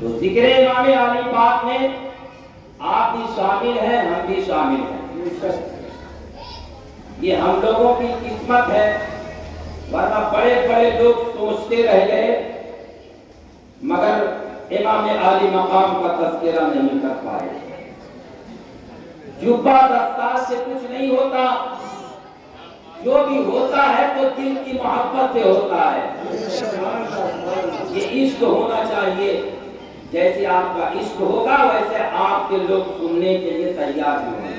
تو ذکر امام علی پاک میں آپ بھی شامل ہیں، ہم بھی شامل ہیں۔ یہ ہم لوگوں کی قسمت ہے، ورنہ بڑے بڑے لوگ سوچتے رہ گئے مگر امام عالی مقام کا تذکرہ نہیں کر پائے۔ جبہ دستار سے کچھ نہیں ہوتا، جو بھی ہوتا ہے تو دل کی محبت سے ہوتا ہے۔ یہ عشق ہونا چاہیے، جیسے آپ کا عشق ہوگا ویسے آپ کے لوگ سننے کے لیے تیار ہوں گے۔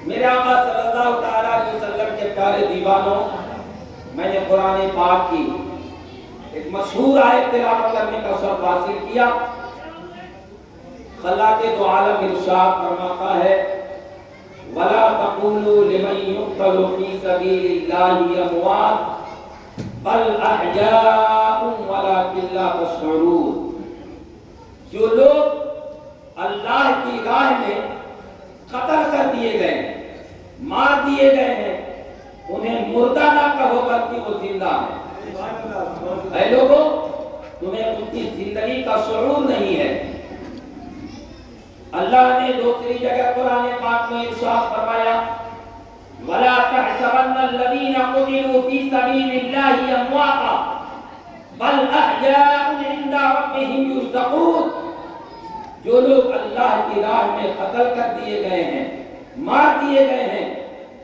میرے آقا صلی اللہ تعالیٰ علیہ وسلم کے پیارے دیوانوں، میں نے قرآن پاک کی ایک مشہور آیت تلاوت کرنے کا شرف حاصل کیا۔ خلاق دو عالم ارشاد فرماتا ہے وَلَا تَقُولُوا لِمَن يُقْتَلُ فِي سَبِيلِ اللَّهِ أَمْوَاتٌ بَلْ أَحْيَاءٌ وَلَكِنْ لَا تَشْعُرُونَ۔ جو لوگ اللہ کی راہ میں قتل کر دیے گئے ہیں، مار دیے گئے ہیں، انہیں مردہ نہ کہو بلکہ وہ زندہ ہیں۔ اے لوگوں، تمہیں ان کی زندگی کا شعور نہیں ہے۔ اللہ نے دوسری جگہ قرآن پاک میں ارشاد فرمایا وَلَا تَحْسَبَنَّ الَّذِينَ قُتِلُوا فِي سَبِيلِ اللَّهِ أَمْوَاتًا بَلْ أَحْيَاءٌ عِندَ رَبِّهِمْ يُرْزَقُونَ۔ جو لوگ اللہ کی راہ میں قتل کر دیے گئے ہیں، مار دیے گئے ہیں،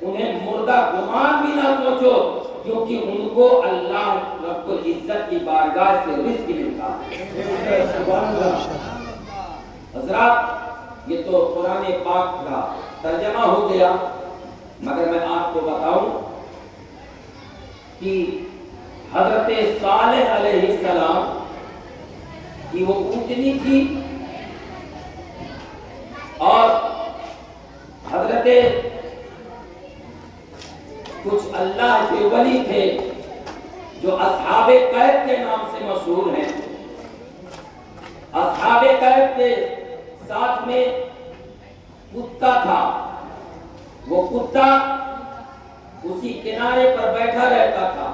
انہیں مردہ گمان بھی نہ سوچو، کیونکہ ان کو اللہ رب العزت کی بارگاہ سے رزق ملتا ہے۔ حضرات، یہ تو قرآن پاک کا ترجمہ ہو گیا، مگر میں آپ کو بتاؤں کہ حضرت صالح علیہ السلام کی وہ اونٹنی تھی اور حضرت کچھ اللہ کے ولی تھے جو اصحاب کہف کے نام سے مشہور ہیں۔ اصحاب کہف کے ساتھ میں کتا تھا، وہ کتا اسی کنارے پر بیٹھا رہتا تھا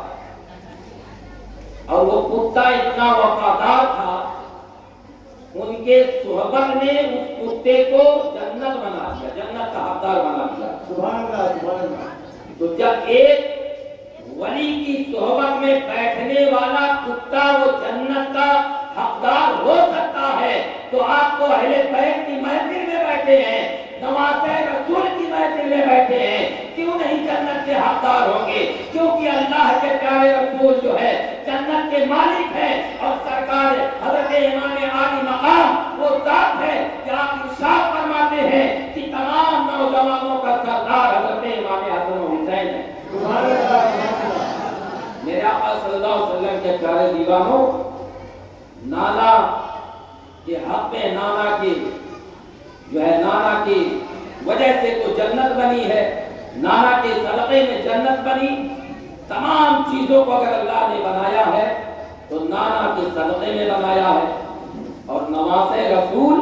اور وہ کتا اتنا وفادار تھا، ان کے صحبت نے اس کتے کو جنت بنا دیا، جنت کا حقدار بنا دیا۔ سبحان اللہ، سبحان اللہ۔ تو جب ایک ولی کی صحبت میں بیٹھنے والا کتا وہ جنت کا حقدار ہو سکتا ہے تو آپ کو اہل بیت کی محفل میں بیٹھے ہیں، نواز رسول کی محفل میں بیٹھے ہیں، کیوں نہیں جنت کے حقدار ہوں گے؟ کیونکہ اللہ کے پیارے رسول جو ہے جنت کے مالک ہیں، اور سرکار حضرت امام عالی مقام وہ ذات ہے کہ آپ ارشاد فرماتے ہیں کہ تمام نوجوانوں کا سردار حضرت امام حسن و حسین ہے۔ میرے آقا صلی اللہ علیہ وسلم کے پیارے دیوانوں، نانا کے حق میں نانا کی جو ہے نانا کی وجہ سے تو جنت بنی ہے، نانا کے صدقے میں جنت بنی۔ تمام چیزوں کو اگر اللہ نے بنایا ہے تو نانا کے صدقے میں بنایا ہے۔ اور نواز رسول،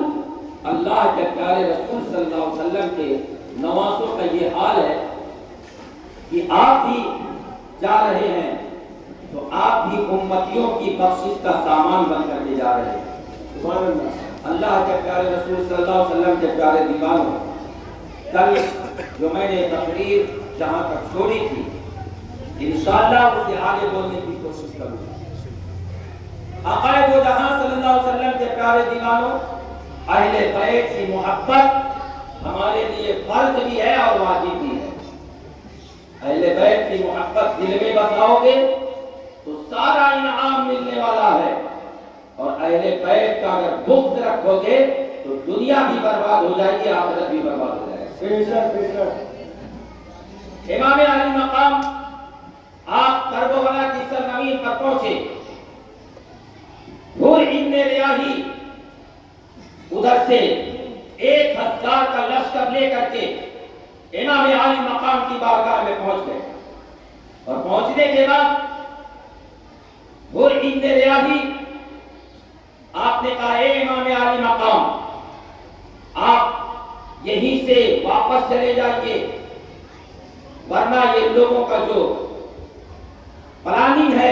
اللہ کے پیارے رسول صلی اللہ علیہ وسلم کے نوازوں کا یہ حال ہے کہ آپ بھی جا رہے ہیں تو آپ بھی امتیوں کی بخشش کا سامان بن کر کے جا رہے ہیں۔ سبحان اللہ۔ اللہ کے پیارے رسول صلی اللہ علیہ وسلم کے پیارے دیوانوں، کل جو میں نے تقریر جہاں تک چھوڑی تھی انشاءاللہ اسے آگے بولنے کی کوشش کروں گا۔ آقا دو جہاں صلی اللہ علیہ وسلم کے پیارے دیوانوں، اہل بیت کی محبت ہمارے لیے فرض بھی ہے اور واجب بھی ہے۔ اہل بیت کی محبت دل میں بساؤ گے تو سارا انعام ملنے والا ہے، اور اہل بیت کا اگر بغض رکھو گے تو دنیا بھی برباد ہو جائے گی، آخرت بھی برباد ہو جائے گی۔ امام علی مقام آپ کربلا کی سرزمین پر پہنچے، حور ابن ریاحی ادھر سے 1000 کا لشکر لے کر کے امام علی مقام کی بارگاہ میں پہنچ گئے، اور پہنچنے کے بعد حور ابن ریاحی آپ نے کہا اے امام علی مقام، آپ یہیں سے واپس چلے جائیے، ورنہ یہ لوگوں کا جو پلاننگ ہے،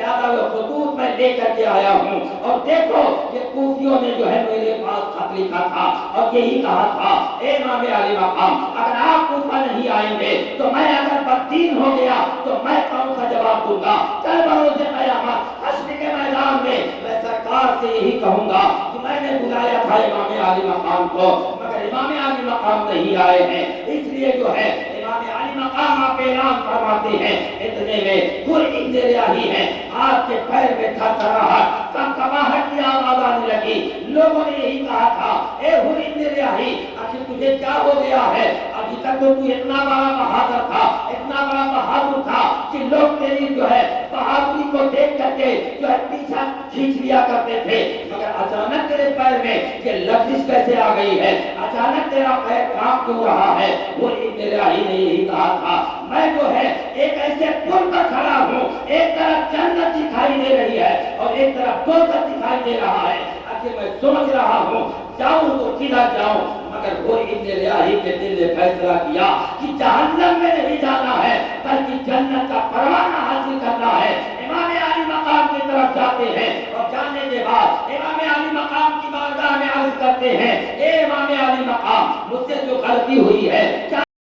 زیادہ وہ خطوط میں لے کر کے آیا ہوں، اور دیکھو یہ کوفیوں نے جو ہے میرے پاس خط لکھا تھا اور یہی کہا تھا، اے امام علی مقام، اگر آپ کوفہ نہیں آئیں گے تو میں اگر بددین ہو گیا تو میں کون سا جواب دوں گا؟ کل بروز قیامت حشر کے میدان میں سرکار سے یہی کہوں گا کہ میں نے بلایا تھا امام علی مقام کو، مگر امام علی مقام نہیں آئے ہیں، اس لیے جو ہے امام علی مقام آپ اعلان فرماتے ہیں، اتنے میں کوئی ریاہی ہے، آپ کے پیر میں تھر تھر رہا، کباہٹ کی آواز آنے لگی، لوگوں نے یہی کہا تھا، اے ابن ریاہی آخر تجھے کیا ہو گیا ہے؟ ابھی تک تو اتنا بڑا بہادر تھا، اتنا بڑا بہادر تھا کہ لوگ تیری جو ہے بہادری کو دیکھ کر کے جو ہے پیچھا کھینچ لیا کرتے تھے، مگر اچانک تیرے پیر میں یہ لفظ کیسے آ گئی ہے؟ اچانک تیرا پیر کام کیوں رہا ہے؟ وہ ابن ریاہی نے یہی کہا تھا، میں جو ہے ایک ایسے پل پر کھڑا ہوں، ایک طرف جنت دکھائی دے رہی ہے اور ایک طرف دوزخ دکھائی دے رہا ہے، آخر میں سوچ رہا ہوں جاؤں تو کدھر جاؤں؟ مگر وہ ابن ریاہی کے دل نے فیصلہ کیا کہ جہنم میں نہیں جانا ہے بلکہ جنت کا پروانہ حاصل کرنا ہے۔ امام علی مقام کی طرف جاتے ہیں اور جانے کے بعد امام علی مقام کی بارگاہ میں عرض کرتے ہیں، اے امام علی مقام، مجھ سے جو غلطی ہوئی ہے